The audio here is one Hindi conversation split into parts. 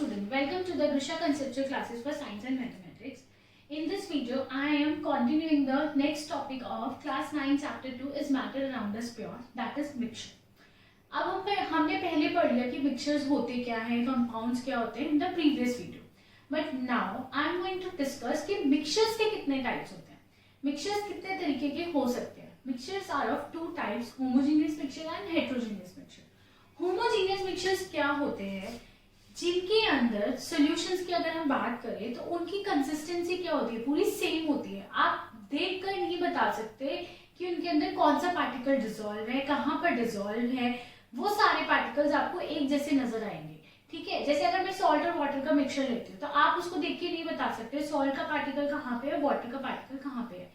student, welcome to the Grisha Conceptual Classes for Science and Mathematics. In this video, I am continuing the next topic of Class 9 Chapter 2 is Matter Around Us Pure, that is mixture. अब हमने पहले पढ़ लिया कि मिक्सचर्स होते क्या हैं, कंपाउंड्स क्या होते हैं in the previous video. But now I am going to discuss कि मिक्सचर्स के कितने टाइप्स होते हैं, मिक्सचर्स कितने तरीके के हो सकते हैं. Mixtures are of two types, homogeneous mixture and heterogeneous mixture. Homogeneous mixtures क्या होते हैं, जिनके अंदर सॉल्यूशंस की अगर हम बात करें तो उनकी कंसिस्टेंसी क्या होती है, पूरी सेम होती है. आप देखकर नहीं बता सकते कि उनके अंदर कौन सा पार्टिकल डिसॉल्व है, कहाँ पर डिसॉल्व है. वो सारे पार्टिकल्स आपको एक जैसे नजर आएंगे. ठीक है, जैसे अगर मैं सॉल्ट और वाटर का मिक्सचर लेती हूँ तो आप उसको देख के नहीं बता सकते सॉल्ट का पार्टिकल कहाँ पे है, वाटर का पार्टिकल कहाँ पे है.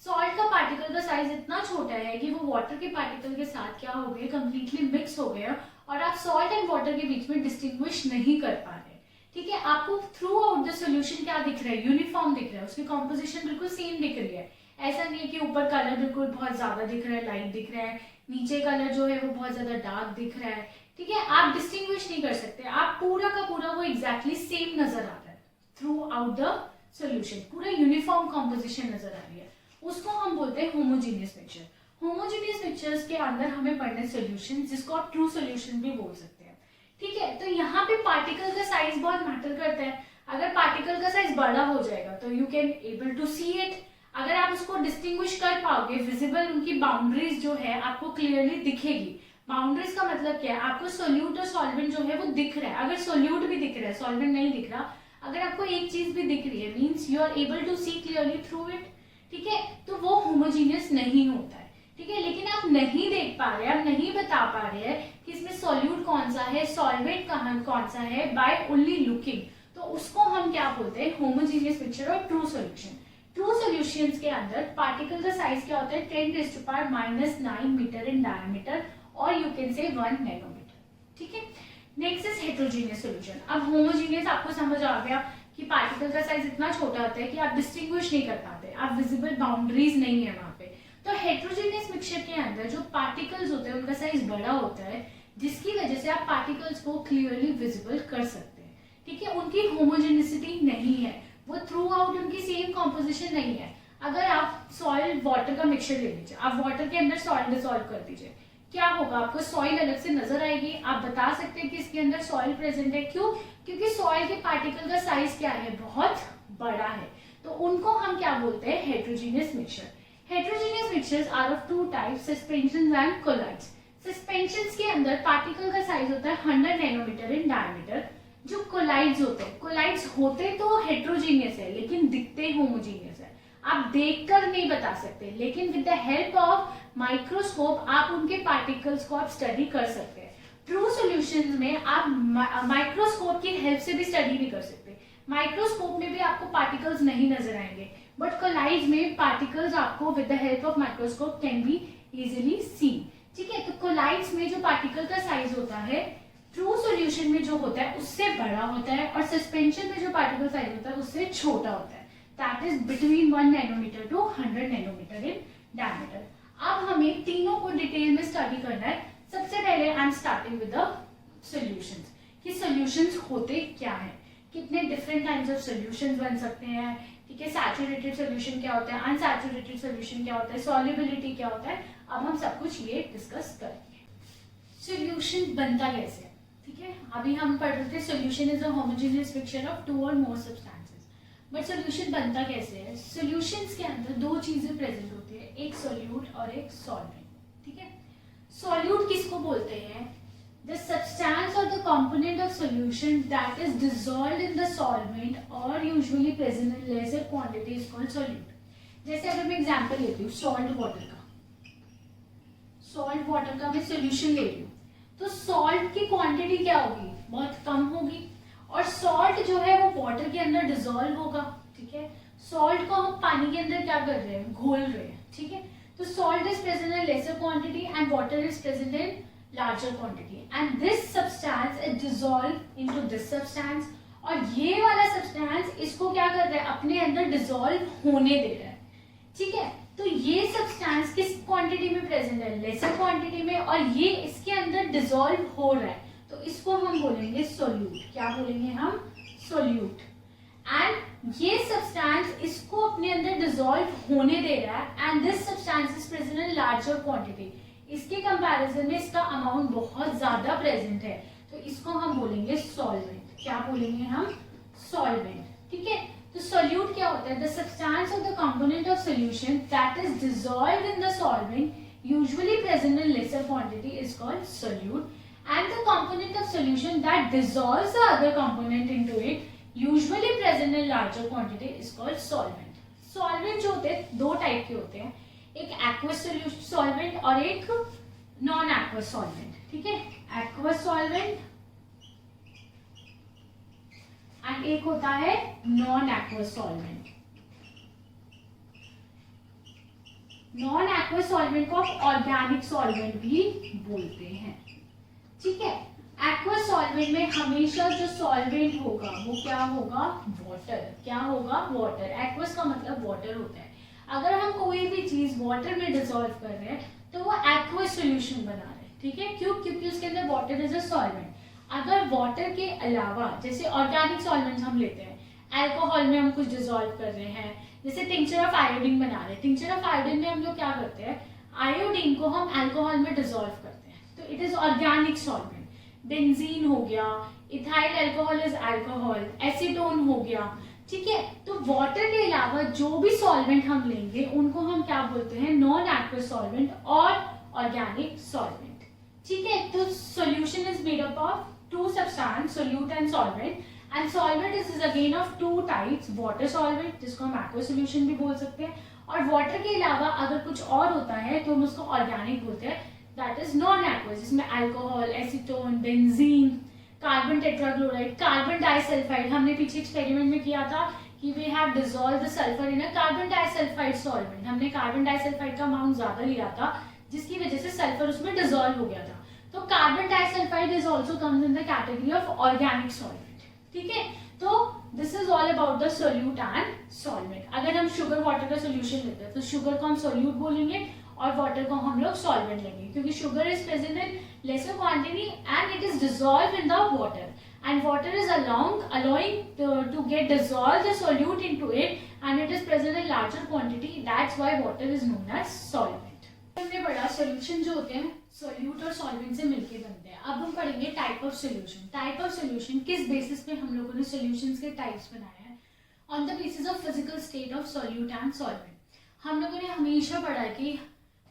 सॉल्ट का पार्टिकल का साइज इतना छोटा है कि वो वाटर के पार्टिकल के साथ क्या हो गया, कंप्लीटली मिक्स हो गया और आप सॉल्ट एंड वाटर के बीच में डिस्टिंग्विश नहीं कर पा रहे. ठीक है, आपको थ्रू आउट द सोल्यूशन क्या दिख रहा है, यूनिफॉर्म दिख रहा है, उसकी कॉम्पोजिशन बिल्कुल सेम दिख रही है. ऐसा नहीं है कि ऊपर कलर बिल्कुल बहुत ज्यादा दिख रहा है, लाइट दिख रहा है, नीचे कलर जो है वो बहुत ज्यादा डार्क दिख रहा है. ठीक है, आप डिस्टिंग्विश नहीं कर सकते, आप पूरा का पूरा वो एग्जैक्टली सेम नजर आ रहा है थ्रू आउट द सोल्यूशन, पूरा यूनिफॉर्म कॉम्पोजिशन नजर आ रही है. उसको हम बोलते हैं होमोजेनियस मिक्सचर. होमोजेनियस मिक्सचर्स के अंदर हमें पढ़ने सोल्यूशन, जिसको आप ट्रू सोल्यूशन भी बोल सकते हैं. ठीक है, तो यहाँ पे पार्टिकल का साइज बहुत मैटर करता है. अगर पार्टिकल का साइज बड़ा हो जाएगा तो you can able to see it. अगर आप उसको डिस्टिंग्विश कर पाओगे, विजिबल उनकी बाउंड्रीज जो है आपको क्लियरली दिखेगी. बाउंड्रीज का मतलब क्या है, आपको सोल्यूट और सॉल्वेंट जो है वो दिख रहा है. अगर सोल्यूट भी दिख रहा है, सॉल्वेंट नहीं दिख रहा, अगर आपको एक चीज भी दिख रही है, means you are able to see clearly through it. ठीक है, तो वो होमोजीनियस नहीं होता है. ठीक है, लेकिन आप नहीं देख पा रहे, आप नहीं बता पा रहे हैं कि इसमें सॉल्यूट कौन सा है, सॉल्वेंट कौन सा है, बाय ओनली लुकिंग, तो उसको हम क्या बोलते हैं, होमोजीनियस मिक्सचर और ट्रू सोल्यूशन. ट्रू सॉल्यूशंस के अंदर पार्टिकल का साइज क्या होता है, 10⁻⁹ मीटर इन डायमीटर और यू कैन से 1 नैनोमीटर. ठीक है, नेक्स्ट इज हेटेरोजेनियस सॉल्यूशन. अब होमोजेनियस आपको समझ आ गया कि पार्टिकल का साइज इतना छोटा होता है कि आप डिस्टिंग्विश नहीं कर पाते, आप विजिबल बाउंड्रीज नहीं है वहां पे. तो हेटेरोजेनियस मिक्सचर के अंदर जो पार्टिकल्स होते हैं उनका साइज बड़ा होता है, जिसकी वजह से आप पार्टिकल्स को क्लियरली विजिबल कर सकते हैं. ठीक है, उनकी होमोजेनिसिटी नहीं है, वो थ्रू आउट उनकी सेम कॉम्पोजिशन नहीं है. अगर आप सॉइल वाटर का मिक्सचर ले लीजिए, आप वाटर के अंदर सॉइल डिसॉल्व कर दीजिए, क्या होगा, आपको सॉइल अलग से नजर आएगी. आप बता सकते हैं कि इसके अंदर सॉइल प्रेजेंट है. क्यों? क्योंकि सॉइल के पार्टिकल का साइज क्या है, बहुत बड़ा है. तो उनको हम क्या बोलते हैं, heterogeneous mixture. Heterogeneous mixtures are of two types, suspensions and colloids. Suspensions के अंदर पार्टिकल का साइज होता है 100 नैनोमीटर इन डायमीटर. जो कोलाइड्स होते हैं, कोलाइड्स होते तो हेटेरोजेनियस है लेकिन दिखते होमोजेनियस है. आप देखकर नहीं बता सकते, लेकिन with the help of microscope आप उनके पार्टिकल्स को आप स्टडी कर सकते हैं. ट्रू सॉल्यूशंस में आप माइक्रोस्कोप की हेल्प से भी स्टडी नहीं कर सकते. माइक्रोस्कोप में भी आपको पार्टिकल्स नहीं नजर आएंगे, बट कोलाइड्स में पार्टिकल्स आपको with the help of microscope can be easily seen. ठीक है, तो कोलाइड्स में जो पार्टिकल का साइज होता है ट्रू सॉल्यूशन में जो होता है उससे बड़ा होता है, और सस्पेंशन में जो पार्टिकल साइज होता है उससे छोटा होता है. That is between 1 nanometre to 100 nanometre in diameter. अब हमें तीनों को डिटेल में स्टडी करना है. सबसे पहले I am starting with the solutions, कि सॉल्यूशंस होते क्या है, कितने डिफरेंट टाइप्स ऑफ सॉल्यूशंस बन सकते हैं. ठीक है, सैचुरेटेड सॉल्यूशन क्या होता है, अनसैचुरेटेड सॉल्यूशन क्या होता है, सॉल्युबिलिटी क्या होता है, अब हम सब कुछ ये डिस्कस करेंगे. सॉल्यूशन बनता कैसे है. ठीक है, अभी हम पढ़ रहे थे solution is a homogeneous mixture of two और मोर सब्सटेंसेस. बट सॉल्यूशन बनता कैसे है, सॉल्यूशंस के अंदर दो चीजें प्रेजेंट होती है, एक सॉल्यूट और एक सॉल्वेंट. ठीक है, सॉल्यूट किसको बोलते हैं, the substance or the component of solution that is dissolved in the solvent or usually present in lesser quantity is called solute. जैसे अगर मैं एग्जांपल लेती हूँ सॉल्ट वाटर का, सॉल्ट वाटर का मैं सोल्यूशन ले रही हूँ, तो सॉल्ट की क्वांटिटी क्या होगी, बहुत कम होगी, और सॉल्ट जो है वो वाटर के अंदर डिसॉल्व होगा. ठीक है, सॉल्ट को हम पानी के अंदर क्या कर रहे हैं, घोल रहे हैं. ठीक है, तो salt is present in lesser quantity and water is present in larger quantity and this substance is dissolved into this substance, और ये वाला सब्सटेंस इसको क्या कर रहा है, अपने अंदर डिसॉल्व होने दे रहा है. ठीक है, तो ये सब्सटेंस किस क्वांटिटी में प्रेजेंट है, लेसर क्वांटिटी में, और ये इसके अंदर डिसॉल्व हो रहा है. तो इसको हम बोलेंगे सोल्यूट। क्या बोलेंगे हम? सोल्यूट। एंड ये सब्सटेंस इसको अपने अंदर डिसॉल्व होने दे रहा है and this substance is present in larger quantity. इसके कंपैरिजन में इसका अमाउंट बहुत ज्यादा प्रेजेंट है, तो इसको हम बोलेंगे सॉल्वेंट। क्या बोलेंगे हम? सॉल्वेंट। ठीक है, तो सोल्यूट क्या होता है? The substance of the component of solution that is dissolved in the solvent usually present in lesser quantity is called solute, and the component of solution that dissolves the other component into it usually present in larger quantity is called solvent. Solvent जो होते हैं दो टाइप के होते हैं, एक aqueous solvent और एक non aqueous solvent। ठीक है, aqueous solvent एंड एक होता है non aqueous solvent। Non aqueous solvent को आप ऑर्गेनिक सॉल्वेंट भी बोलते हैं। ठीक है, एक्वस सॉल्वेंट में हमेशा जो सॉल्वेंट होगा वो क्या होगा? वाटर। क्या होगा? वाटर। एक्वस का मतलब वाटर होता है। अगर हम कोई भी चीज वाटर में डिसॉल्व कर रहे हैं तो वो एक्वस सॉल्यूशन बना रहे हैं। ठीक है, क्यों? क्योंकि उसके अंदर वाटर इज अ सॉल्वेंट। अगर वाटर के अलावा जैसे ऑर्गेनिक सॉल्वेंट हम लेते हैं, अल्कोहल में हम कुछ डिसॉल्व कर रहे हैं, जैसे टिंचर ऑफ आयोडीन बना रहे हैं। टिंचर ऑफ आयोडीन में हम लोग क्या करते हैं? आयोडीन को हम अल्कोहल में डिसॉल्व करते हैं, तो it is organic solvent. Benzene हो गया, ethyl alcohol is alcohol, acetone हो गया। ठीक है, तो वाटर के अलावा जो भी सॉल्वेंट हम लेंगे उनको हम क्या बोलते हैं? नॉन एक्वस सॉल्वेंट और ऑर्गेनिक सॉल्वेंट। ठीक है, तो solution is made up of two substance, solute and solvent. And solvent is again of two types, water solvent जिसको हम एक्वस सॉल्यूशन भी बोल सकते हैं, और वाटर के अलावा अगर कुछ और होता है तो हम उसको ऑर्गेनिक बोलते हैं, दैट इज नॉन एक्वस, जिसमें alcohol, acetone, benzene, carbon tetrachloride, carbon disulphide. हमने पीछे एक्सपेरिमेंट में किया था कि we have dissolve the sulphur in a carbon disulphide solvent. हमने कार्बन डाइसल्फाइड का अमाउंट ज्यादा लिया था जिसकी वजह से सल्फर उसमें डिसॉल्व हो गया था। तो carbon disulphide is also comes in the category of organic solvent. ठीक है, तो this is all about the solute and solvent. अगर हम शुगर वाटर का सोल्यूशन लेते हैं तो शुगर को हम सोल्यूट बोलेंगे और वाटर को हम लोग सॉल्वेंट लेंगे, क्योंकि sugar is present in lesser quantity and it is dissolve in the water, and water is allowing to get dissolve the solute into it, and it is present in larger quantity. That's why water is known as solvent. हमने पढ़ा सोल्यूशन जो होते हैं सोल्यूट और सॉल्वेंट से मिलके बनते हैं। अब हम पढ़ेंगे type of solution. Type of solution किस बेसिस पे हम लोगों ने सोल्यूशंस के टाइप्स बनाए हैं? On the basis of physical state of solute and solvent. हम लोगों ने हमेशा पढ़ा है कि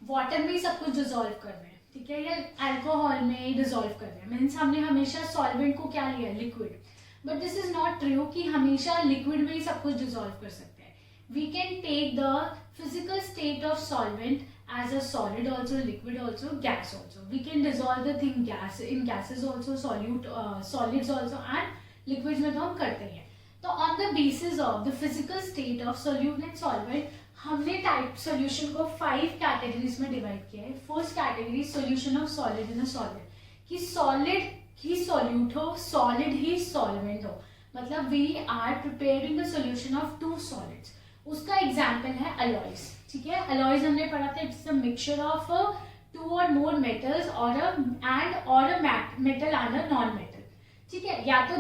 वाटर में ही सब कुछ डिसॉल्व कर रहे हैं, ठीक है, या अल्कोहल में डिसॉल्व कर रहे हैं, मीन्स हमने हमेशा सॉल्वेंट को क्या लिया? Liquid. But this is not true कि हमेशा लिक्विड में ही सब कुछ डिसॉल्व कर सकते हैं। We can take the physical state of solvent as a solid also, liquid also, gas also. We can dissolve the thing gas in gases also, solids also, and liquids में तो हम करते हैं। तो on the basis of the physical state of solute and solvent, हमने टाइप सोल्यूशन को 5 कैटेगरीज में डिवाइड किया है। First category solution of solid in a solid, कि सॉलिड ही सॉल्यूट हो, सॉलिड ही सॉल्वेंट हो, मतलब we are preparing the solution of two solids. उसका एग्जाम्पल है अलॉयज। ठीक है, अलॉयज हमने पढ़ा था, it's a mixture of two और मोर मेटल्स और a metal and a non metal. ठीक है, या तो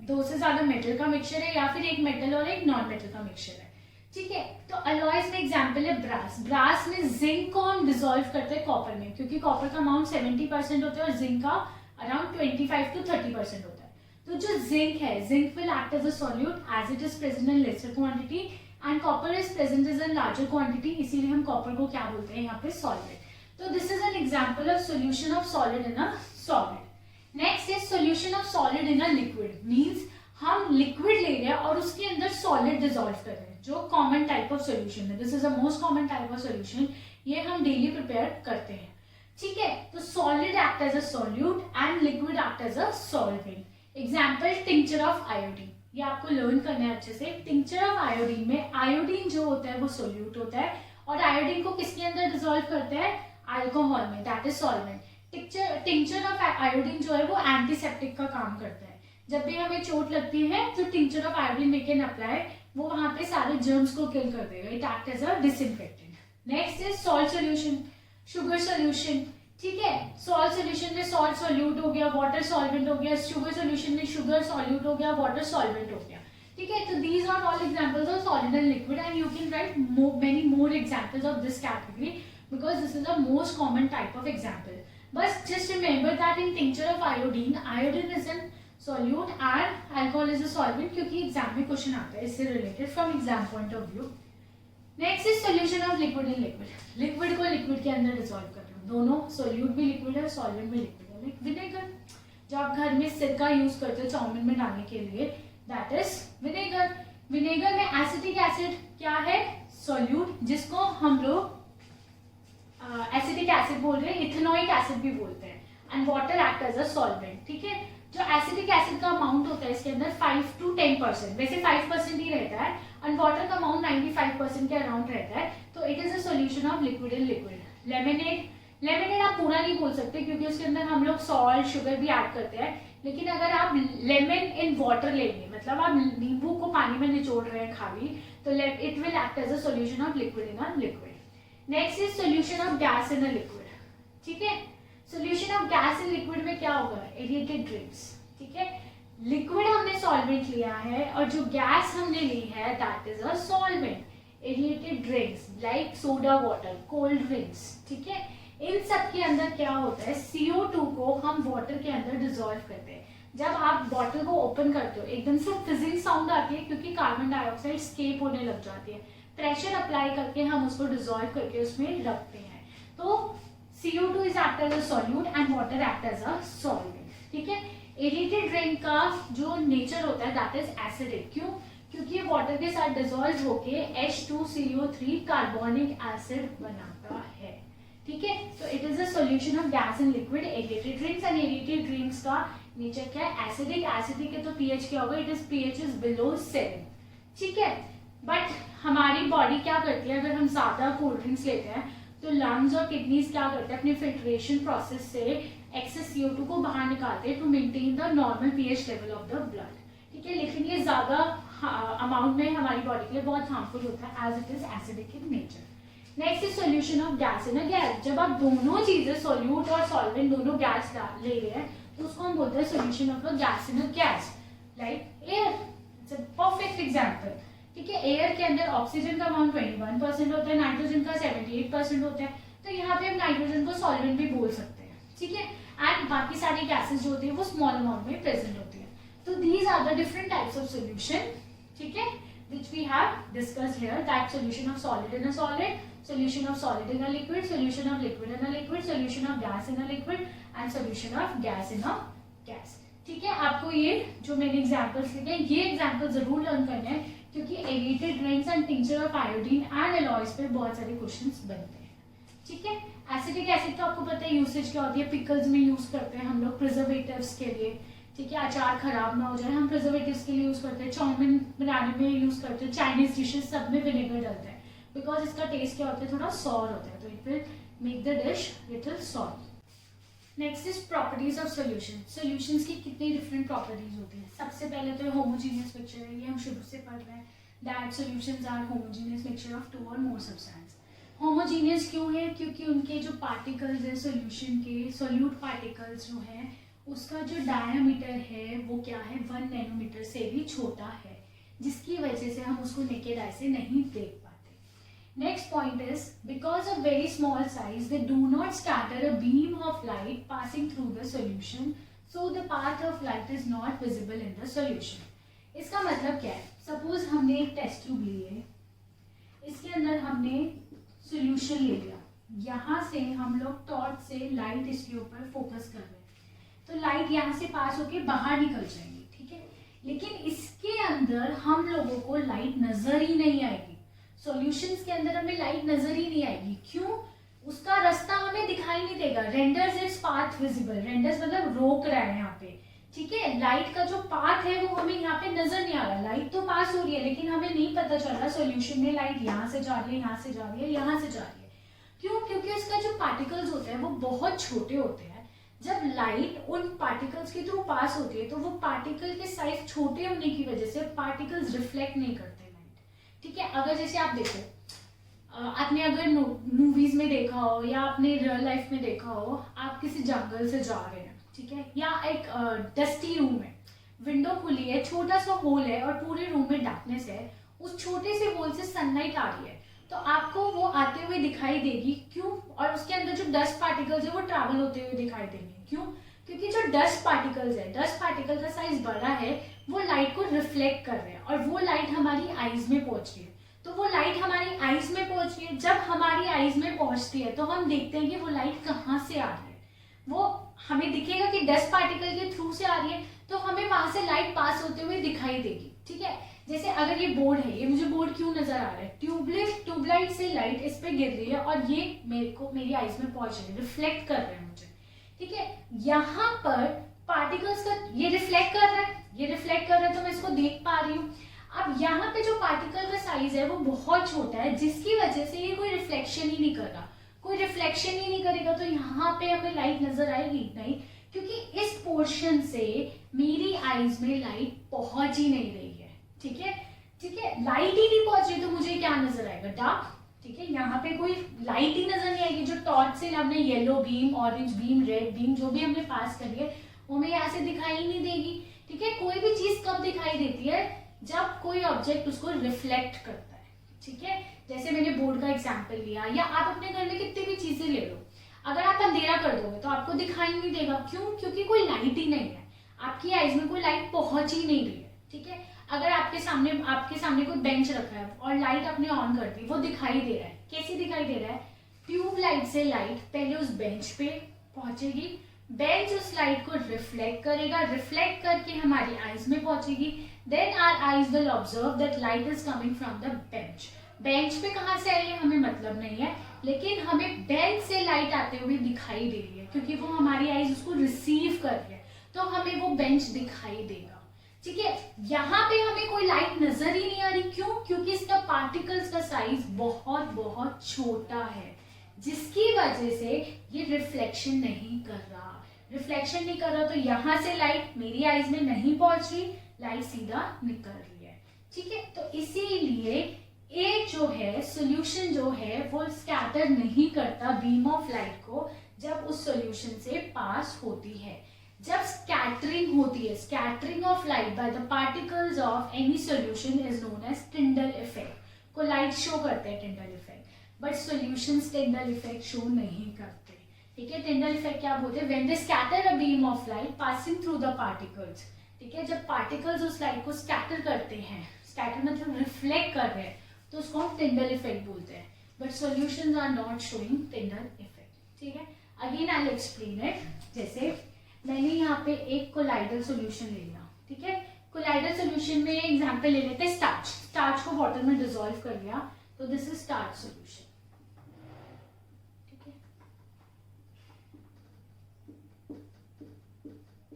दो से ज्यादा मेटल का मिक्सचर है या फिर एक मेटल और एक नॉन मेटल का मिक्सचर है। ठीक है, तो अलॉयज में एग्जाम्पल है ब्रास। ब्रास में जिंक को हम डिसॉल्व करते हैं कॉपर में, क्योंकि कॉपर का अमाउंट 70% होता है और जिंक का अराउंड 25 to 30% होता है। तो जो जिंक है, zinc will act as a solute as it is present in lesser quantity, and copper is present is in larger quantity, इसीलिए हम कॉपर को क्या बोलते हैं यहाँ पे? सॉल्वेंट। तो this is an example of solution of solid in a solvent. Next is solution of solid in a liquid, means हम लिक्विड ले रहे हैं और उसके अंदर सॉलिड डिसॉल्व कर रहे हैं, जो कॉमन टाइप ऑफ सॉल्यूशन है। This is the most common type of solution, ये हम डेली प्रिपेयर करते हैं। ठीक है, तो solid act as a solute and liquid act as a solvent. Example tincture of iodine, ये आपको लर्न करना है अच्छे से। टिंचर ऑफ आयोडीन में आयोडीन जो होता है वो सोल्यूट होता है, और आयोडीन को किसके अंदर डिसॉल्व करते हैं? अल्कोहल में, that is solvent. Tincture of iodine जो है वो एंटीसेप्टिक का काम करता है। जब भी हमें चोट लगती है तो tincture of iodine we can apply, वो वहां पे सारे जर्म्स को किल कर देगा, it act as a disinfectant. Next is salt solution, sugar solution. ठीक है। सॉल्ट सॉल्यूशन में सॉल्ट सॉल्यूट हो गया, वाटर सॉल्वेंट हो गया, शुगर सॉल्यूशन में शुगर सॉल्यूट हो गया, वाटर सॉल्वेंट हो गया। ठीक है, तो these are all examples of solid and liquid, and you can write many more examples of this category because this is the most common type of example. But just remember that in tincture of iodine, iodine is a solute and alcohol is a solvent, क्योंकि एग्जाम में क्वेश्चन आता है इससे related from exam point of view. Next is solution of liquid in liquid. Liquid को लिक्विड के अंदर डिसॉल्व कर रहे हो, दोनों सोल्यूट भी लिक्विड है, सॉल्वेंट भी लिक्विड है। लाइक विनेगर, जो आप घर में सिरका यूज करते हो चाउमीन में डालने के लिए, दैट इज विनेगर। विनेगर में एसिटिक एसिड क्या है, सोल्यूट, जिसको हम लोग एसिटिक एसिड बोल रहे हैं, इथेनोइक एसिड भी बोलते हैं, and water act as a solvent. ठीक है, जो एसिटिक एसिड का अमाउंट होता है इसके अंदर 5 to 10%, वैसे 5% ही रहता है, एंड वाटर का अमाउंट 95% के अराउंड रहता है, तो it is a solution of liquid in liquid. Lemonade, lemonade आप पूरा नहीं बोल सकते क्योंकि उसके अंदर हम लोग सॉल्ट शुगर भी ऐड करते हैं, लेकिन अगर आप लेमन इन वाटर लेंगे, मतलब आप नींबू को पानी में निचोड़ रहे हैं खाली, तो it will act as a solution of liquid in a liquid. Next is solution of gas in a liquid. ठीक है, solution of gas in liquid में क्या होगा, एरिएटेड ड्रिंक्स। ठीक है, लिक्विड हमने सॉल्वेंट लिया है और जो गैस हमने ली है that is a solvent. Aerated drinks like soda water, cold drinks. ठीक है, इन सब के अंदर क्या होता है, CO2 को हम वाटर के अंदर डिसॉल्व करते हैं। जब आप बॉटल को ओपन करते हो एकदम से फिजिंग साउंड आती है क्योंकि कार्बन डाइऑक्साइड स्केप होने लग जाती है। प्रेशर अप्लाई करके हम उसको डिसॉल्व करके उसमें रखते हैं, तो CO2 is act as a solute and water act as a solvent. ठीक है, एरिएटेड ड्रिंक का जो नेचर होता है दैट इज एसिडिक। क्यों, क्योंकि ये वाटर के साथ डिसॉल्व होके H2CO3 कार्बोनिक एसिड बनाता है। ठीक है, तो it is a solution of gas in liquid aerated drinks, and aerated drinks का नेचर क्या है, एसिडिक। एसिडिक है तो pH क्या होगा, it is pH is below 7। ठीक है, बट हमारी बॉडी क्या करती है, अगर हम ज्यादा कोल्ड ड्रिंक्स लेते हैं तो लंग्स और किडनीज क्या करते हैं, अपने फिल्ट्रेशन प्रोसेस से एक्सेस CO2 को बाहर निकालते हैं to maintain the normal pH level of the blood. ठीक है, लेकिन ये ज्यादा अमाउंट में हमारी बॉडी के लिए बहुत हार्मफुल होता है as it is acidic in nature. Next is solution of gas in a gas. जब आप दोनों चीजें सोल्यूट और सॉल्वेंट दोनों गैस ले रहे हैं तो उसको हम बोलते हैं solution of a gas in a gas, like air. It's a perfect example. ठीक है, एयर के अंदर ऑक्सीजन का अमाउंट 21% होता है, नाइट्रोजन का 78% होता है, तो यहाँ पे हम नाइट्रोजन को सॉल्वेंट भी बोल सकते हैं। ठीक है, एंड बाकी सारी गैसेस जो होती है वो स्मॉल अमाउंट में प्रेजेंट होती है। तो these are the different types of solution. ठीक है, which we have discussed here, that solution of solid in a solid, solution of solid in a liquid, solution of liquid in a liquid, solution of gas in a liquid, and solution of gas in a gas. ठीक है, आपको ये जो मैंने एग्जांपल्स लिखे हैं ये एग्जांपल जरूर लर्न करने हैं क्योंकि aerated drinks and tincture of iodine and alloys पे बहुत सारे क्वेश्चंस बनते हैं। ठीक है, एसिटिक एसिड तो आपको पता है यूसेज क्या होती है, पिकल्स में यूज करते हैं हम लोग प्रिजर्वेटिव्स के लिए। ठीक है, अचार खराब ना हो जाए हम प्रिजर्वेटिव्स के लिए यूज करते हैं, चाउमीन बनाने में यूज करते हैं, चाइनीज डिशेस सब में विनेगर डलता है बिकॉज इसका टेस्ट क्या होता है, थोड़ा सॉर होता है, तो it will make the dish little sour. Next is properties of solution. Solutions की कितनी डिफरेंट प्रॉपर्टीज होती हैं। सबसे पहले तो होमोजीनियस मिक्सचर है, ये हम शुरू से पढ़ रहे हैं, that solutions are homogeneous mixture of 2 और मोर सब्सटेंस। होमोजीनियस क्यों है, क्योंकि उनके जो पार्टिकल्स है सॉल्यूशन के, सोल्यूट पार्टिकल्स जो है उसका जो डायमीटर है वो क्या है, 1 नैनोमीटर से भी छोटा है, जिसकी वजह से हम उसको नेकेड आई से नहीं देख पाते। Next point is because of very small size they do not scatter a beam of light passing through the solution, so the path of light is not visible in the solution. इसका मतलब क्या है, सपोज हमने एक टेस्ट ट्यूब ली है, इसके अंदर हमने सॉल्यूशन ले लिया, यहाँ से हम लोग टॉर्च से लाइट इसके ऊपर फोकस कर रहे हैं तो लाइट यहाँ से पास होके बाहर निकल जाएगी। ठीक है, लेकिन इसके अंदर हम लोगों को लाइट नजर ही नहीं आएगी, सॉल्यूशंस के अंदर हमें लाइट नजर ही नहीं आएगी। क्यों, उसका रास्ता हमें दिखाई नहीं देगा, renders it's path visible, renders मतलब रोक रहा है यहाँ पे। ठीक है, लाइट का जो पाथ है वो हमें यहाँ पे नजर नहीं आ रहा, लाइट तो पास हो रही है लेकिन हमें नहीं पता चल रहा सॉल्यूशन में लाइट यहाँ से जा रही है, यहाँ से जा रही है, यहाँ से जा रही है। क्यों, क्योंकि उसका जो पार्टिकल्स होते हैं वो बहुत छोटे होते हैं। जब लाइट उन पार्टिकल्स के थ्रू पास होती है तो वो पार्टिकल के साइज छोटे होने की वजह से पार्टिकल्स रिफ्लेक्ट नहीं करते लाइट। ठीक है, अगर जैसे आप देखो आपने अगर मूवीज में देखा हो या आपने रियल लाइफ में देखा हो, आप किसी जंगल से जा रहे हैं, ठीक है, या एक डस्टी रूम है, विंडो खुली है, छोटा सा होल है और पूरे रूम में डार्कनेस है, उस छोटे से होल से सनलाइट आ रही है तो आपको वो आते हुए दिखाई देगी। क्यों? और उसके अंदर जो डस्ट पार्टिकल्स है वो ट्रैवल होते हुए दिखाई देंगे। क्यों? क्योंकि जो डस्ट पार्टिकल्स है, डस्ट पार्टिकल का साइज बड़ा है, वो लाइट को रिफ्लेक्ट कर रहे हैं और वो लाइट हमारी आईज में पहुंच रही है। तो वो लाइट हमारी आईज में पहुंच रही है, जब हमारी आईज में पहुंचती है तो हम देखते हैं कि वो लाइट कहाँ से आ रही है। वो हमें दिखेगा कि डस्ट पार्टिकल के थ्रू से आ रही है, तो हमें वहां से लाइट पास होते हुए दिखाई देगी। ठीक है, जैसे अगर ये बोर्ड है, ये मुझे बोर्ड क्यों नजर आ रहा है? ट्यूबलाइट से लाइट इस पे गिर रही है और ये मेरी आईज में पहुंच रही है, रिफ्लेक्ट कर रहे हैं मुझे। ठीक है, यहाँ पर पार्टिकल्स का ये रिफ्लेक्ट कर रहा है, ये रिफ्लेक्ट कर रहा है तो मैं इसको देख पा रही हूँ। अब यहाँ पे जो पार्टिकल का साइज है वो बहुत छोटा है, जिसकी वजह से ये कोई रिफ्लेक्शन ही नहीं कर रहा, कोई रिफ्लेक्शन ही नहीं करेगा, तो यहाँ पे हमें लाइट नजर आएगी नहीं, क्योंकि इस पोर्शन से मेरी आईज में लाइट पहुंच ही नहीं रही है। ठीक है, ठीक है, लाइट ही नहीं पहुंच रही तो मुझे क्या नजर आएगा? डार्क। ठीक है, यहाँ पे कोई लाइट ही नजर नहीं आएगी। जो टॉर्च से हमने yellow beam, orange beam, red beam जो भी हमने पास करी है वो हमें यहाँ से दिखाई ही नहीं देगी। ठीक है, कोई भी चीज कब दिखाई देती है? जब कोई ऑब्जेक्ट उसको रिफ्लेक्ट करता है। ठीक है, जैसे मैंने बोर्ड का एग्जाम्पल लिया, या आप अपने घर में कितनी भी चीजें ले लो, अगर आप अंधेरा कर दोगे तो आपको दिखाई नहीं देगा। क्यों? क्योंकि कोई लाइट ही नहीं है, आपकी आईज में कोई लाइट पहुंच ही नहीं रही है। ठीक है, अगर आपके सामने कोई बेंच रखा है और लाइट आपने ऑन कर दी, वो दिखाई दे रहा है। कैसे दिखाई दे रहा है? ट्यूब लाइट से लाइट पहले उस बेंच पे पहुंचेगी, बेंच उस लाइट को रिफ्लेक्ट करेगा, रिफ्लेक्ट करके हमारी आईज में पहुंचेगी, then our eyes will observe that light is coming from the bench. Bench पे कहाँ से आई है हमें मतलब नहीं है, लेकिन हमें बेंच से लाइट आते हुए दिखाई दे रही है, क्योंकि वो हमारी आईज उसको रिसीव कर रही है, तो हमें वो बेंच दिखाई देगा। ठीक है, यहाँ पे हमें कोई लाइट नजर ही नहीं आ रही। क्यों? क्योंकि इसका पार्टिकल्स का साइज बहुत बहुत छोटा है, जिसकी वजह से ये रिफ्लेक्शन नहीं कर रहा। रिफ्लेक्शन नहीं कर रहा तो यहाँ से लाइट मेरी आईज में नहीं पहुंच रही, लाइट सीधा निकल रही है। ठीक है, तो इसीलिए एक जो है सोल्यूशन जो है वो स्कैटर नहीं करता बीम ऑफ लाइट को जब उस सोल्यूशन से पास होती है। जब स्कैटरिंग होती है, scattering of light by the particles of any solution is known as Tyndall effect. को लाइट शो करते हैं Tyndall effect, but solutions Tyndall effect show नहीं करते। ठीक है, टिंडल इफेक्ट क्या बोलते हैं? When they scatter a beam of light passing through the particles. ठीक है, जब पार्टिकल्स उस लाइट को स्कैटर करते हैं, स्कैटर मतलब रिफ्लेक्ट कर रहे हैं, तो उसको हम टिंडल इफेक्ट बोलते हैं, but solutions are not showing Tyndall effect. ठीक है, again I will explain it. जैसे मैंने यहाँ पे एक कोलाइडल सॉल्यूशन ले लिया। ठीक है, कोलाइडल सॉल्यूशन में एग्जांपल ले लेते हैं स्टार्च। स्टार्च को वाटर में डिसॉल्व कर लिया, तो दिस इज स्टार्च सॉल्यूशन। ठीक है,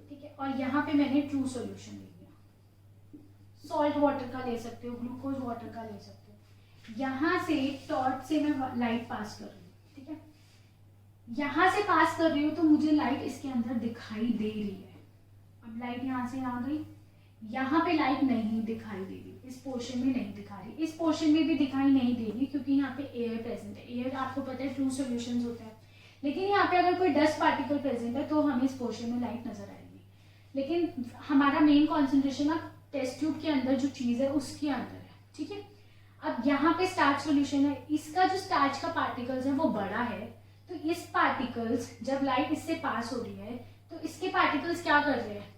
ठीक है, और यहाँ पे मैंने ट्रू सॉल्यूशन ले लिया। सॉल्ट वाटर का ले सकते हो, ग्लूकोज वाटर का ले सकते हो। यहाँ से टॉर्च से मैं लाइट पास कर रही हूँ। ठीक है, यहां से पास कर रही हूँ तो मुझे लाइट इसके अंदर दिखाई दे रही है। अब लाइट यहाँ से आ गई, यहाँ पे लाइट नहीं दिखाई दे रही, इस पोर्शन में नहीं दिखा रही, इस पोर्शन में भी दिखाई नहीं दे रही, क्योंकि यहाँ पे एयर प्रेजेंट है। एयर आपको पता है ट्रू सॉल्यूशंस होता है, लेकिन यहाँ पे अगर कोई डस्ट पार्टिकल प्रेजेंट है तो हमें इस पोर्शन में लाइट नजर आएगी। लेकिन हमारा मेन कॉन्सेंट्रेशन अब टेस्ट ट्यूब के अंदर जो चीज है उसके अंदर है। ठीक है, अब यहाँ पे स्टार्च सॉल्यूशन है, इसका जो स्टार्च का पार्टिकल्स है वो बड़ा है, तो इस पार्टिकल्स जब लाइट इससे पास हो रही है तो इसके पार्टिकल्स क्या कर रहे हैं?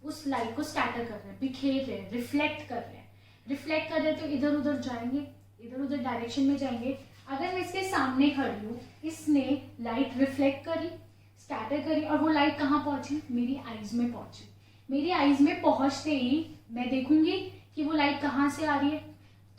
उस लाइट को स्कैटर कर रहे हैं, बिखेर रहे हैं, रिफ्लेक्ट कर रहे हैं। रिफ्लेक्ट कर रहे हैं तो इधर उधर जाएंगे, इधर उधर डायरेक्शन में जाएंगे। अगर मैं इसके सामने खड़ी हूँ, इसने लाइट रिफ्लेक्ट करी, स्कैटर करी, और वो लाइट कहाँ पहुंची? मेरी आईज में पहुंची। मेरी आईज में पहुंचते ही मैं देखूंगी कि वो लाइट कहाँ से आ रही है।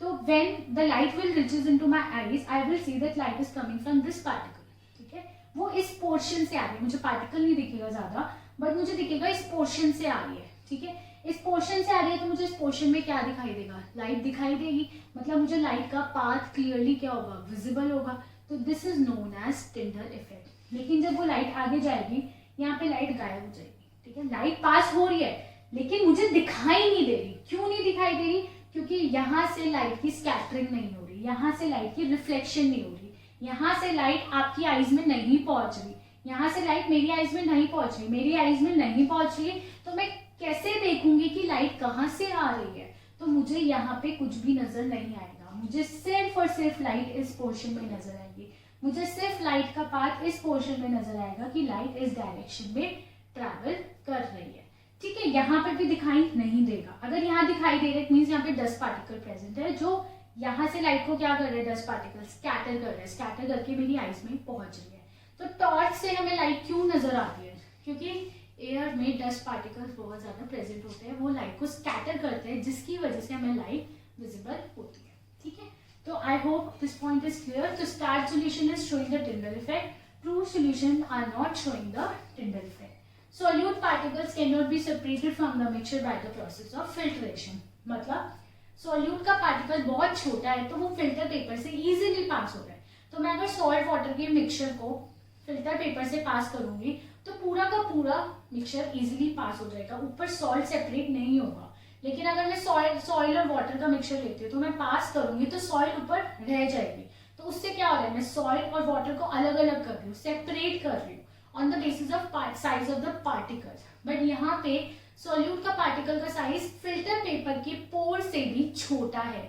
तो when the light will reaches into my eyes, I will see that light is coming from this particle. ठीक है, वो इस पोर्शन से आ रही है, मुझे पार्टिकल नहीं दिखेगा ज्यादा, बट मुझे दिखेगा इस पोर्शन से आ रही है। ठीक है, इस पोर्शन से आ रही है तो मुझे इस पोर्शन में क्या दिखाई देगा? लाइट दिखाई देगी, मतलब मुझे लाइट का पाथ क्लियरली क्या होगा? विजिबल होगा। तो this is known as Tyndall effect. लेकिन जब वो लाइट आगे जाएगी, यहाँ पे लाइट गायब हो जाएगी। ठीक है, लाइट पास हो रही है लेकिन मुझे दिखाई नहीं दे रही। क्यों नहीं दिखाई दे रही? क्योंकि यहाँ से लाइट की स्कैटरिंग नहीं हो रही, है, यहाँ से लाइट की रिफ्लेक्शन नहीं हो रही, यहाँ से लाइट आपकी आईज में नहीं पहुंच रही, यहाँ से लाइट मेरी आईज में नहीं पहुंच रही, मेरी आईज में नहीं पहुंच रही, तो मैं कैसे देखूंगी कि लाइट कहाँ से आ रही है? तो मुझे यहाँ पे कुछ भी नजर नहीं आएगा, मुझे सिर्फ और सिर्फ लाइट इस पोर्शन में नजर आएगी, मुझे सिर्फ लाइट का पाथ इस पोर्शन में नजर आएगा कि लाइट इस डायरेक्शन में ट्रैवल कर रही है। ठीक है, यहाँ पे भी दिखाई नहीं देगा। अगर यहाँ दिखाई दे रहा है मीन्स यहाँ पे डस्ट पार्टिकल प्रेजेंट है, जो यहाँ से लाइट को क्या कर रहे हैं, डस्ट पार्टिकल स्कैटर कर रहे हैं, स्कैटर करके मेरी आईज में पहुंच रही है। तो टॉर्च से हमें लाइट क्यों नजर आती है? क्योंकि एयर में डस्ट पार्टिकल्स बहुत ज्यादा प्रेजेंट होते हैं, वो लाइट को स्कैटर करते हैं, जिसकी वजह से हमें लाइट विजिबल होती है। ठीक है, तो I hope this point is clear. तो starch solution is showing the Tyndall effect, true solution are not showing the Tyndall effect. Solute particles cannot be separated from the mixture by the process of filtration. मतलब solute का पार्टिकल बहुत छोटा है तो वो फिल्टर पेपर से इजीली पास हो रहा है। तो मैं अगर सॉल्ट वाटर के मिक्सचर को फिल्टर पेपर से पास करूंगी तो पूरा का पूरा मिक्सचर इजीली पास हो जाएगा, ऊपर सॉल्ट सेपरेट नहीं होगा। लेकिन अगर मैं सॉइल और वाटर का मिक्सचर लेती हूँ तो मैं पास करूंगी तो सॉइल ऊपर रह जाएगी। तो उससे क्या हो रहा है, मैं सॉइल और वाटर को अलग अलग कर रही हूँ, सेपरेट कर रही हूँ on the basis of size of the particles. But यहाँ पे solute का पार्टिकल का साइज फिल्टर पेपर के पोर से भी छोटा है,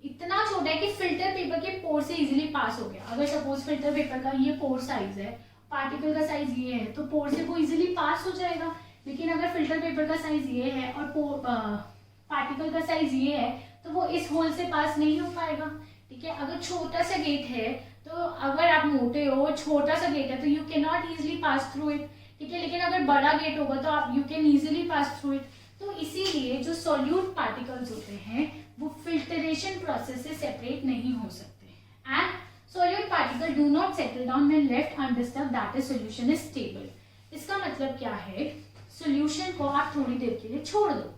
इतना छोटा है कि फिल्टर पेपर के पोर से इजीली पास हो गया। अगर सपोज फिल्टर पेपर का ये पोर साइज है, पार्टिकल का साइज ये है, तो पोर से वो इजीली पास हो जाएगा। लेकिन अगर फिल्टर पेपर का साइज ये है और पार्टिकल का साइज ये है तो वो इस होल से पास नहीं हो पाएगा। ठीक है, अगर छोटा सा गेट है तो अगर आप मोटे हो, छोटा सा गेट है तो you can not easily pass through it. ठीक है, लेकिन अगर बड़ा गेट होगा तो आप you can easily pass through it. तो इसीलिए जो सॉल्यूट पार्टिकल्स होते हैं वो फिल्टरेशन प्रोसेस से सेपरेट नहीं हो सकते। And solute particle do not settle down when left undisturbed, that is solution is stable. इसका मतलब क्या है, सॉल्यूशन को आप थोड़ी देर के लिए छोड़ दो।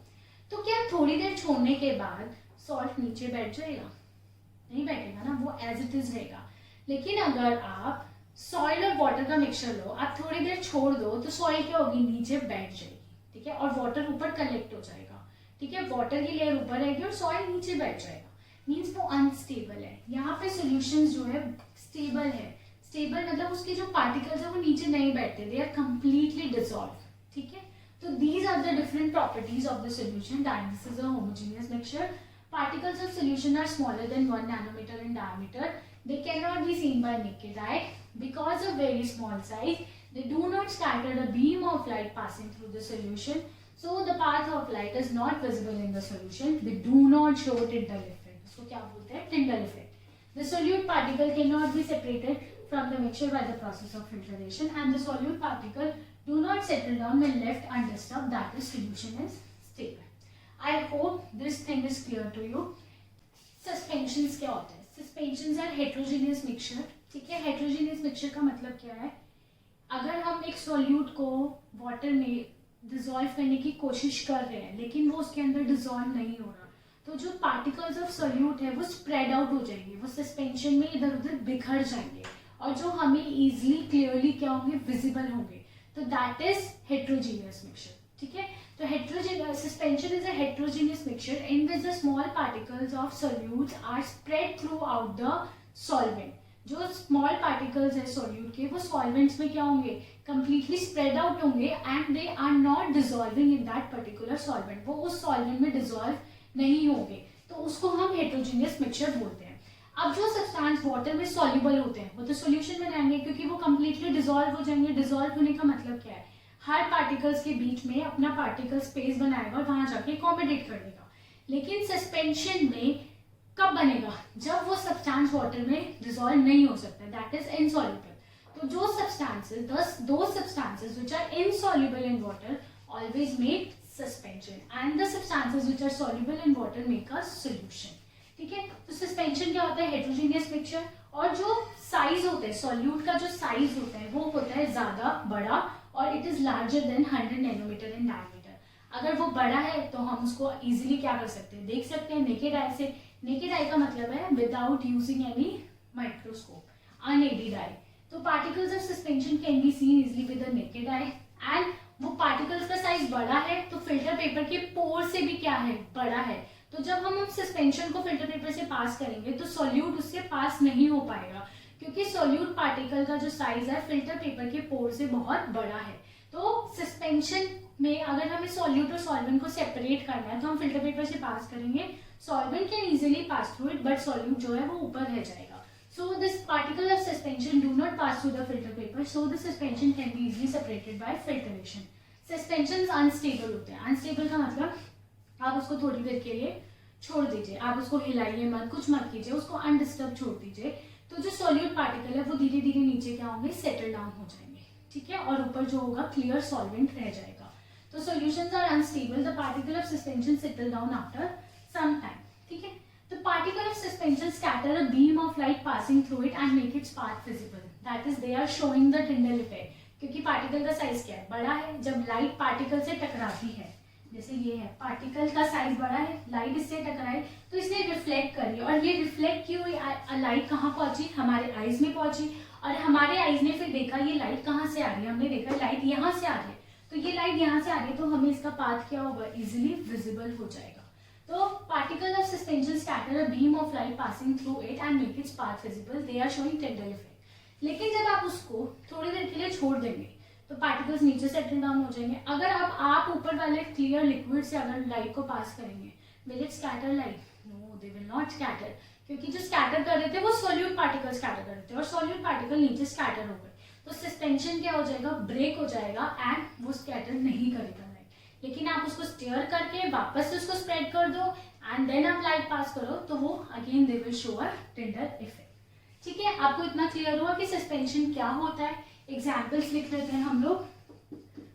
तो क्या थोड़ी देर छोड़ने के बाद सॉल्ट नीचे बैठ जाएगा? नहीं बैठेगा ना, वो एज इट इज रहेगा। लेकिन अगर आप सॉइल और वाटर का मिक्सचर लो, आप थोड़ी देर छोड़ दो तो सॉइल क्या होगी, नीचे बैठ जाएगी। ठीक है, और वाटर ऊपर कलेक्ट हो जाएगा। ठीक है, वाटर की लेयर ऊपर रहेगी और सॉइल नीचे बैठ जाएगा, मीन्स वो अनस्टेबल है। यहाँ पे सॉल्यूशन जो है स्टेबल है। स्टेबल मतलब उसके जो पार्टिकल्स है वो नीचे नहीं बैठते, दे आर कंप्लीटली डिसॉल्व। ठीक है, तो these are the different properties of the solution that this is a homogeneous mixture. Particles of solution are smaller than 1 nanometer in diameter. They cannot be seen by naked eye. Because of very small size, they do not scatter a beam of light passing through the solution. So the path of light is not visible in the solution. They do not show Tyndall effect. इसको क्या बोलते हैं? Tyndall effect. The solute particle cannot be separated from the mixture by the process of filtration, and the solute particle do not settle down when left undisturbed. That is, solution is stable. I hope this thing is clear to you. Suspensions क्या होते हैं? Suspensions are heterogeneous mixture. ठीक है, heterogeneous mixture का मतलब क्या है? अगर हम एक solute को water में dissolve करने की कोशिश कर रहे हैं लेकिन वो उसके अंदर dissolve नहीं हो रहा, तो जो particles of solute है वो spread out हो जाएंगे, वो suspension में इधर उधर बिखर जाएंगे और जो हमें easily clearly क्या होंगे, visible होंगे। तो that is heterogeneous mixture. ठीक है, तो heterogeneous suspension is a heterogeneous mixture in which the small particles of solutes are spread throughout the solvent. जो small particles है solute के वो solvents में क्या होंगे, completely spread out होंगे and they are not dissolving in that particular solvent. वो उस solvent में dissolve नहीं होंगे, तो उसको हम heterogeneous mixture बोलते हैं। अब जो सब्सटेंस वाटर में soluble होते हैं वो तो solution में रहेंगे क्योंकि वो completely dissolve हो जाएंगे। dissolve होने का मतलब क्या है, हर पार्टिकल्स के बीच में अपना पार्टिकल स्पेस बनाएगा और वहां जाके अकोमोडेट कर देगा। लेकिन सस्पेंशन में कब बनेगा, जब वो सब्सटेंस वाटर में डिसॉल्व नहीं हो सकता, दैट इज इनसॉल्युबल। तो जो substances, those substances which are insoluble in water always make suspension and the substances which are soluble in water make a solution. ठीक है, तो सस्पेंशन क्या होता है, हेटेरोजेनियस मिक्सचर। और जो साइज होता है सॉल्यूट का, जो साइज होता है वो होता है ज्यादा बड़ा और it is larger than 100 nanometre in diameter. अगर वो बड़ा है तो हम उसको इजीली क्या कर सकते हैं, देख सकते हैं नेकेड आई से। नेकेड आई का मतलब है without using any microscope, unaided eye. तो particles of suspension can be seen easily with the naked eye and वो पार्टिकल्स का साइज बड़ा है तो फिल्टर पेपर के पोर से भी क्या है, बड़ा है, तो जब हम सस्पेंशन को फिल्टर पेपर से पास करेंगे तो सॉल्यूट उससे पास नहीं हो पाएगा, क्योंकि सॉल्यूट पार्टिकल का जो साइज है फिल्टर पेपर के पोर से बहुत बड़ा है। तो सस्पेंशन में अगर हमें सॉल्यूट और सॉल्वेंट को सेपरेट करना है तो हम फिल्टर पेपर से पास करेंगे, solvent can easily pass through it but solute जो है वो ऊपर रह जाएगा। So this particle of suspension do not pass through the filter paper, so the suspension can be easily separated by filtration. Suspensions unstable होते हैं। Unstable का मतलब आप उसको थोड़ी देर के लिए छोड़ दीजिए, आप उसको हिलाइए मत, कुछ मत कीजिए, उसको अनडिस्टर्ब छोड़ दीजिए, तो जो सॉल्यूट पार्टिकल है वो धीरे धीरे नीचे क्या होंगे, सेटल डाउन हो जाएंगे, ठीक है, और ऊपर जो होगा क्लियर सॉल्वेंट रह जाएगा। तो solutions are unstable, the particle of suspension settle down after some time, ठीक है। The particle of suspension scatter a beam of light passing through it and make its path visible. That is, they are showing the Tyndall effect. क्योंकि पार्टिकल का साइज क्या है, बड़ा है, जब लाइट पार्टिकल से टकराती है, जैसे ये है, पार्टिकल का साइज बड़ा है, लाइट इससे टकराई तो इसने रिफ्लेक्ट करी, और ये रिफ्लेक्ट की हुई लाइट कहाँ पहुंची, हमारे आईज में पहुंची, और हमारे आईज ने फिर देखा ये लाइट कहाँ से आ रही है, हमने देखा लाइट यहाँ से आ रही है, तो ये लाइट यहाँ से आ रही है, तो हमें इसका पाथ क्या होगा, इजिली विजिबल हो जाएगा। तो particle of suspension scatter a beam of light passing through it and make its path visible, they are showing Tyndall effect. लेकिन जब आप उसको थोड़ी देर के लिए छोड़ देंगे तो पार्टिकल्स नीचे सेटल डाउन हो जाएंगे। अगर अब आप ऊपर वाले क्लियर लिक्विड से अगर लाइट को पास करेंगे, will it scatter light? No, they will not scatter, क्योंकि जो स्कैटर कर रहे थे वो सॉल्यूट पार्टिकल स्कैटर कर रहे थे, और सॉल्यूट पार्टिकल नीचे स्कैटर हो गए, तो सस्पेंशन क्या हो जाएगा, ब्रेक हो जाएगा एंड वो स्कैटर नहीं करेगा। लेकिन आप उसको स्टेयर करके वापस से उसको स्प्रेड कर दो एंड देन आप लाइट पास करो तो वो again they will show a टिंडल effect, ठीक है। आपको इतना क्लियर हुआ कि सस्पेंशन क्या होता है। एग्जांपल्स लिख लेते हैं हम लोग।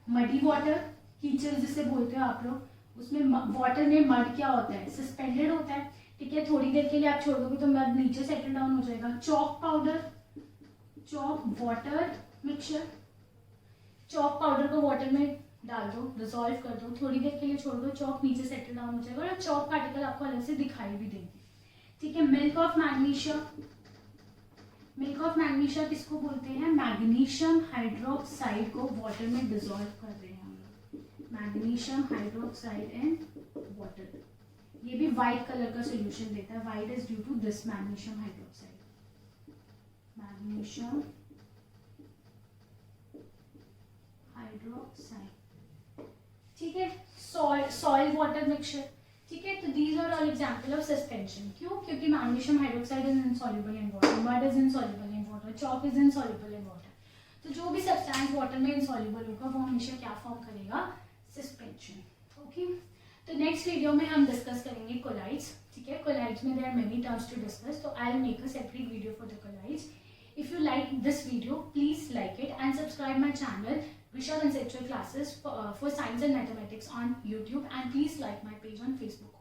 मडी वाटर, कीचड़ जिसे बोलते हो आप लोग, उसमें वाटर में मड क्या होता है, सस्पेंडेड होता है, ठीक है, थोड़ी देर के लिए आप छोड़ दोगे तो मड नीचे सेटल डाउन हो जाएगा। Chalk powder, chalk water mixture, chalk powder को वाटर में डाल दो, डिसॉल्व कर दो, थोड़ी देर के लिए छोड़ दो, चॉक नीचे सेटल डाउन हो जाएगा और चॉक पार्टिकल आपको अलग से दिखाई भी देंगे, ठीक है। Milk of magnesium, milk of magnesium किसको बोलते हैं, मैग्नीशियम हाइड्रोक्साइड को वाटर में डिसॉल्व कर रहे हैं हम लोग, मैग्नीशियम हाइड्रोक्साइड इन वाटर। ये भी व्हाइट कलर का सोल्यूशन देता है, white is due to this magnesium hydroxide, magnesium hydroxide, ठीक है। सॉइल वाटर मिक्सचर, ठीक है। तो these are all example of suspension. क्यों? क्योंकि magnesium hydroxide is insoluble in water, mud is insoluble in water, chalk is insoluble in water. तो जो भी सब्सटेंस वाटर में इनसॉल्युबल होगा वो हमेशा क्या फॉर्म करेगा, सस्पेंशन, ओके। तो नेक्स्ट वीडियो में हम डिस्कस करेंगे कोलाइड्स, ठीक है। कोलाइड्स में there are many terms to discuss, तो I will make a separate video for the colloids. If you like this video, please like it and subscribe my channel Visha Conceptual Classes for Science and Mathematics on YouTube, and please like my page on Facebook.